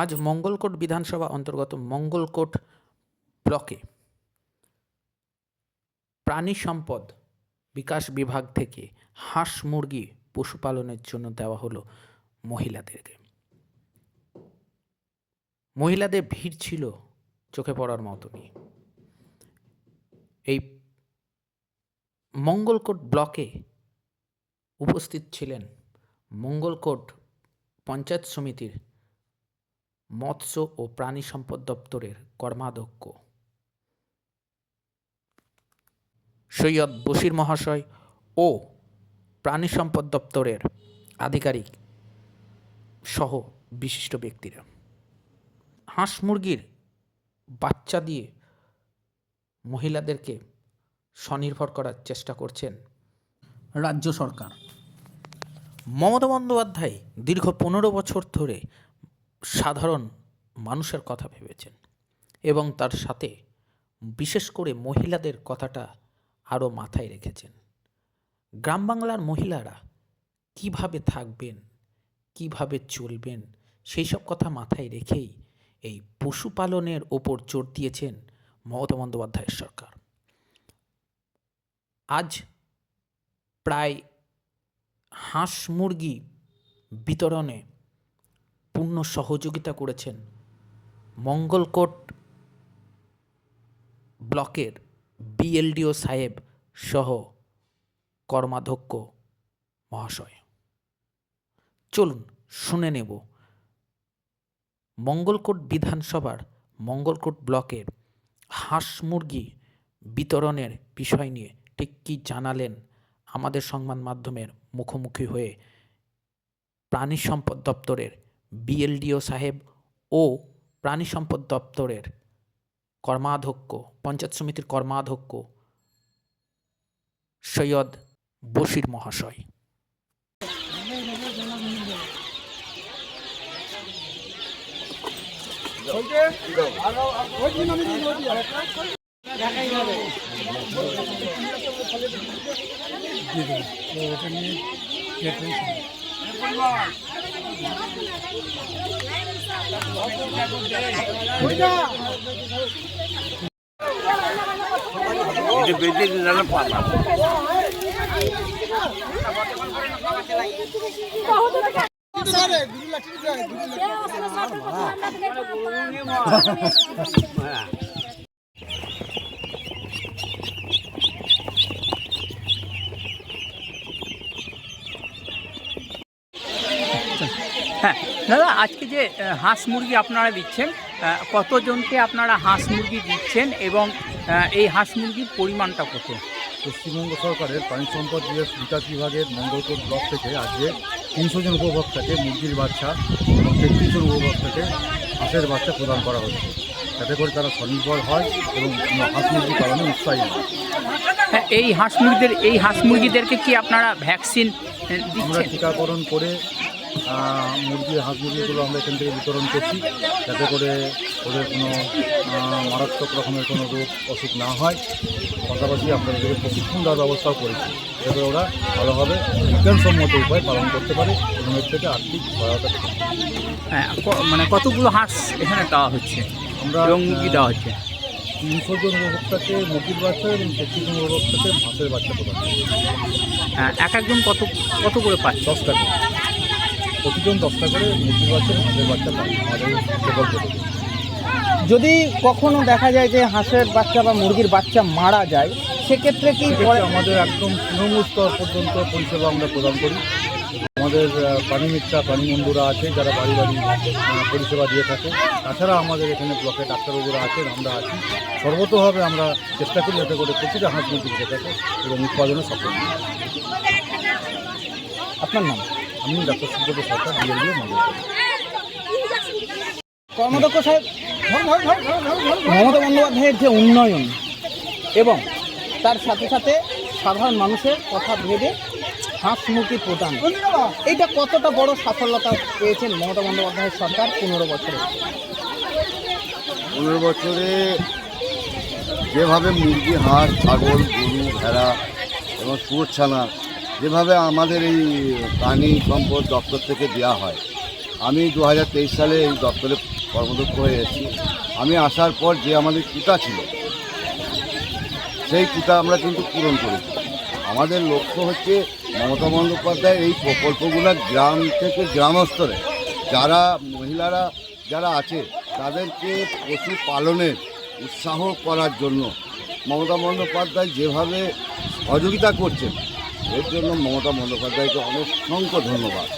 আজ মঙ্গলকোট বিধানসভা অন্তর্গত মঙ্গলকোট ব্লকে প্রাণী সম্পদ বিকাশ বিভাগ থেকে হাঁস মুরগি পশুপালনের জন্য দেওয়া হলো মহিলাদেরকে। মহিলাদের ভিড় ছিল চোখে পড়ার মতনই। এই মঙ্গলকোট ব্লকে উপস্থিত ছিলেন মঙ্গলকোট পঞ্চায়েত সমিতির মৎস্য ও প্রাণী সম্পদ দপ্তরের কর্মাধ্যক্ষ সৈয়দ বশির মহাশয় ও প্রাণী সম্পদ দপ্তরের আধিকারিক সহ বিশিষ্ট ব্যক্তিরা। হাঁস মুরগির বাচ্চা দিয়ে মহিলাদেরকে স্বনির্ভর করার চেষ্টা করছেন রাজ্য সরকার। মমতা বন্দ্যোপাধ্যায় দীর্ঘ 15 বছর ধরে সাধারণ মানুষের কথা ভেবেছেন এবং তার সাথে বিশেষ করে মহিলাদের কথাটা আরও মাথায় রেখেছেন। গ্রাম বাংলার মহিলারা কিভাবে থাকবেন, কিভাবে চলবেন, সেই সব কথা মাথায় রেখেই এই পশুপালনের ওপর জোর দিয়েছেন মমতা বন্দ্যোপাধ্যায়ের সরকার। আজ প্রায় হাঁস মুরগি বিতরণে পূর্ণ সহযোগিতা করেছেন মঙ্গলকোট ব্লকের বিএলডিও সাহেব সহ কর্মাধ্যক্ষ মহাশয়। চলুন শুনে নেব মঙ্গলকোট বিধানসভার মঙ্গলকোট ব্লকের হাঁস মুরগি বিতরণের বিষয় নিয়ে ঠিক কী জানালেন আমাদের সংবাদ মাধ্যমের মুখোমুখি হয়ে প্রাণী সম্পদ দপ্তরের বিএলডিও সাহেব ও প্রাণী সম্পদ দপ্তরের কর্মাধ্যক্ষ পঞ্চায়েত সমিতির কর্মাধ্যক্ষ সৈয়দ বশির মহাশয়। হ্যাঁ দাদা, আজকে যে হাঁস মুরগি আপনারা দিচ্ছেন, কতজনকে আপনারা হাঁস মুরগি দিচ্ছেন এবং এই হাঁস মুরগির পরিমাণটা কত? পশ্চিমবঙ্গ সরকারের প্রাণী সম্পদ বিকাশ বিভাগের মঙ্গলকোট ব্লক থেকে আজকে 300 জন উপভোক্তাকে মুরগির বাচ্চা এবং 33 জন উপভোক্তাকে হাঁসের বাচ্চা প্রদান করা হচ্ছে, যাতে করে তারা স্বনির্ভর হয় এবং হাঁস মুরগি পালনে উৎসাহী হয়। হ্যাঁ, এই হাঁস মুরগিদেরকে কি আপনারা ভ্যাকসিন আমরা দিচ্ছেন? টিকাকরণ করে হাঁস মুরগিগুলো আমরা এখান থেকে বিতরণ করছি, যাতে করে ওদের কোনো মারাত্মক রকমের কোনো রোগ অসুখ না হয়। পাশাপাশি আমরা ওদেরকে প্রশিক্ষণ দেওয়ার ব্যবস্থাও করেছি, যাতে ওরা ভালোভাবে বিজ্ঞানসম্মত উপায় পালন করতে পারে এবং এর থেকে আর্থিক সহায়তা পেতে পারে। হ্যাঁ, মানে কতগুলো হাঁস এখানে দেওয়া হচ্ছে আমরা এবং মুরগি দেওয়া হচ্ছে? 300 জন উপভোক্তাকে মুরগির বাচ্চা এবং 33 জন উপভোক্তাকে হাঁসের বাচ্চা প্রদান করছি। এক একজন কত করে পাচ্ছে? 10 টাকা প্রতিজন, 10 টাকা করে মুরগির বাচ্চা হাঁসের বাচ্চা পায় আমাদের প্রকল্প থেকে। যদি কখনো দেখা যায় যে হাঁসের বাচ্চা বা মুরগির বাচ্চা মারা যায়, সেক্ষেত্রে কি আমাদের একদম তৃণমূল স্তর পর্যন্ত পরিষেবা আমরা প্রদান করি। আমাদের প্রাণী মিত্রা প্রাণী বন্ধুরা আছে, যারা বাড়ি বাড়ি পরিষেবা দিয়ে থাকে। তাছাড়া আমাদের এখানে ব্লকে ডাক্তারবাবুরা আছেন, আমরা আছি। সর্বতোভাবে আমরা চেষ্টা করি যাতে করে প্রতিটা হাঁস মুরগি দিয়ে থাকে এবং উৎপাদনে সফল। আপনার নাম? আমি ডাক্তার সুব্রত সরকার, বিএলডিও মঙ্গলকোট। কর্মাধ্যক্ষ সাহেব, মমতা বন্দ্যোপাধ্যায়ের যে উন্নয়ন এবং তার সাথে সাথে সাধারণ মানুষের কথা ভেবে হাঁস মুরগি প্রদান, এইটা কতটা বড় সাফল্যতা পেয়েছেন মমতা বন্দ্যোপাধ্যায়ের সরকার 15 বছরে? 15 বছরে যেভাবে মুরগি, হাঁস, ছাগল, গরু, ভেড়া এবং শুয়োর ছানা যেভাবে আমাদের এই প্রাণী সম্পদ দপ্তর থেকে দেওয়া হয়, আমি 2023 সালে এই দপ্তরে কর্মদক্ষ হয়ে এসেছি। আমি আসার পর যে আমাদের কুটা ছিল সেই কুটা আমরা কিন্তু পূরণ করেছি। আমাদের লক্ষ্য হচ্ছে মমতা বন্দ্যোপাধ্যায় এই প্রকল্পগুলো গ্রাম থেকে গ্রাম স্তরে যারা মহিলারা যারা আছে তাদেরকে পশু পালনের উৎসাহ করার জন্য মমতা বন্দ্যোপাধ্যায় যেভাবে সহযোগিতা করছেন এর জন্য মমতা বন্দ্যোপাধ্যায়কে অসংখ্য ধন্যবাদ।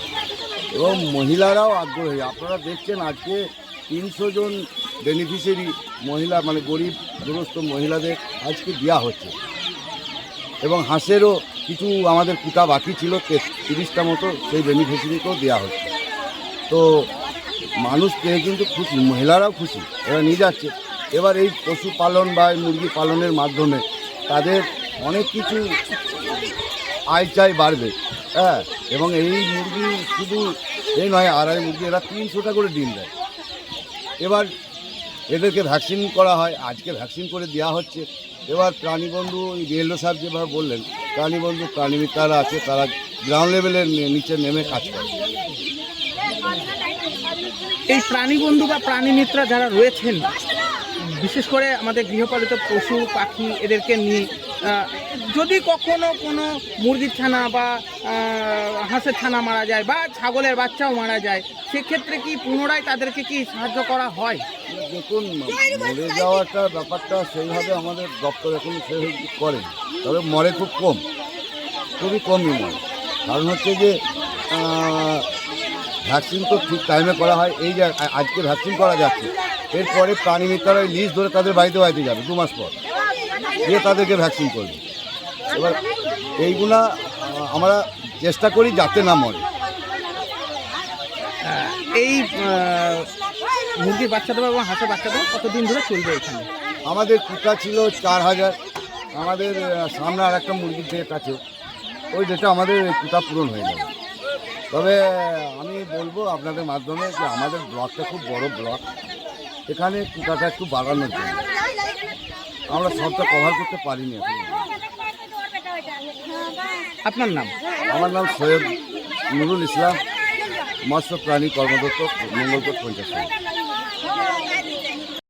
এবং মহিলারাও আগ্রহী। আপনারা দেখছেন আজকে 300 জন বেনিফিশিয়ারি মহিলা মানে গরিব দুরস্থ মহিলাদের আজকে দেওয়া হচ্ছে। এবং হাঁসেরও কিছু আমাদের কুটা বাকি ছিল 30টা মতো, সেই বেনিফিশিয়ারিকেও দেওয়া হচ্ছে। তো মানুষ পেয়ে কিন্তু খুশি, মহিলারাও খুশি, এরা নিয়ে যাচ্ছে। এবার এই পশুপালন বা মুরগি পালনের মাধ্যমে তাদের অনেক কিছু আয় চাই বাড়বে। হ্যাঁ, এবং এই মুরগি শুধু এই নয়, আড়াই মুরগি এরা 300টা করে ডিম দেয়। এবার এদেরকে ভ্যাকসিন করা হয়, আজকে ভ্যাকসিন করে দেওয়া হচ্ছে। এবার প্রাণীবন্ধু বিএলও সাহেব যেভাবে বললেন, প্রাণীবন্ধু প্রাণীমিত্রারা আছে, তারা গ্রাউন্ড লেভেলের নিচে নেমে কাজ করে। এই প্রাণীবন্ধু বা প্রাণীমিত্রা যারা রয়েছেন, বিশেষ করে আমাদের গৃহপালিত পশু পাখি এদেরকে নিয়ে যদি কখনো কোনো মুরগির ছানা বা হাঁসের ছানা মারা যায় বা ছাগলের বাচ্চাও মারা যায়, সেক্ষেত্রে কি পুনরায় তাদেরকে কি সাহায্য করা হয়? দেখুন, মরে যাওয়াটা ব্যাপারটা সেইভাবে আমাদের দপ্তর এখন সেভাবে করেন, তবে মরে খুব কম, খুবই কমই মরে। কারণ হচ্ছে যে ভ্যাকসিন তো ঠিক টাইমে করা হয়। এই যে আজকে ভ্যাকসিন করা যাচ্ছে, এরপরে প্রাণীমিত্রারা লিস্ট ধরে তাদের বাড়িতে বাড়িতে যাবে 2 মাস পর, দিয়ে তাদেরকে ভ্যাকসিন করবে। এবার এইগুলা আমরা চেষ্টা করি যাতে না মরে। এই মুরগির বাচ্চা দেওয়া এবং হাঁসের বাচ্চা দেওয়া কতদিন ধরে চলবে এখানে? আমাদের কুটা ছিল 4000। আমাদের সামনে আর একটা মুরগির ডেট আছে, ওই ডেটে আমাদের কুটা পূরণ হয়ে যাবে। তবে আমি বলবো আপনাদের মাধ্যমে যে আমাদের ব্লকটা খুব বড় ব্লক, এখানে কুটাটা একটু বাড়ানোর জন্য। আমরা সবটা কভার করতে পারিনি এখন। আপনার নাম? আমার নাম সৈয়দ নুরুল ইসলাম, মৎস্য প্রাণী কর্মদক্ষ, মঙ্গলকোট পঞ্চায়েত।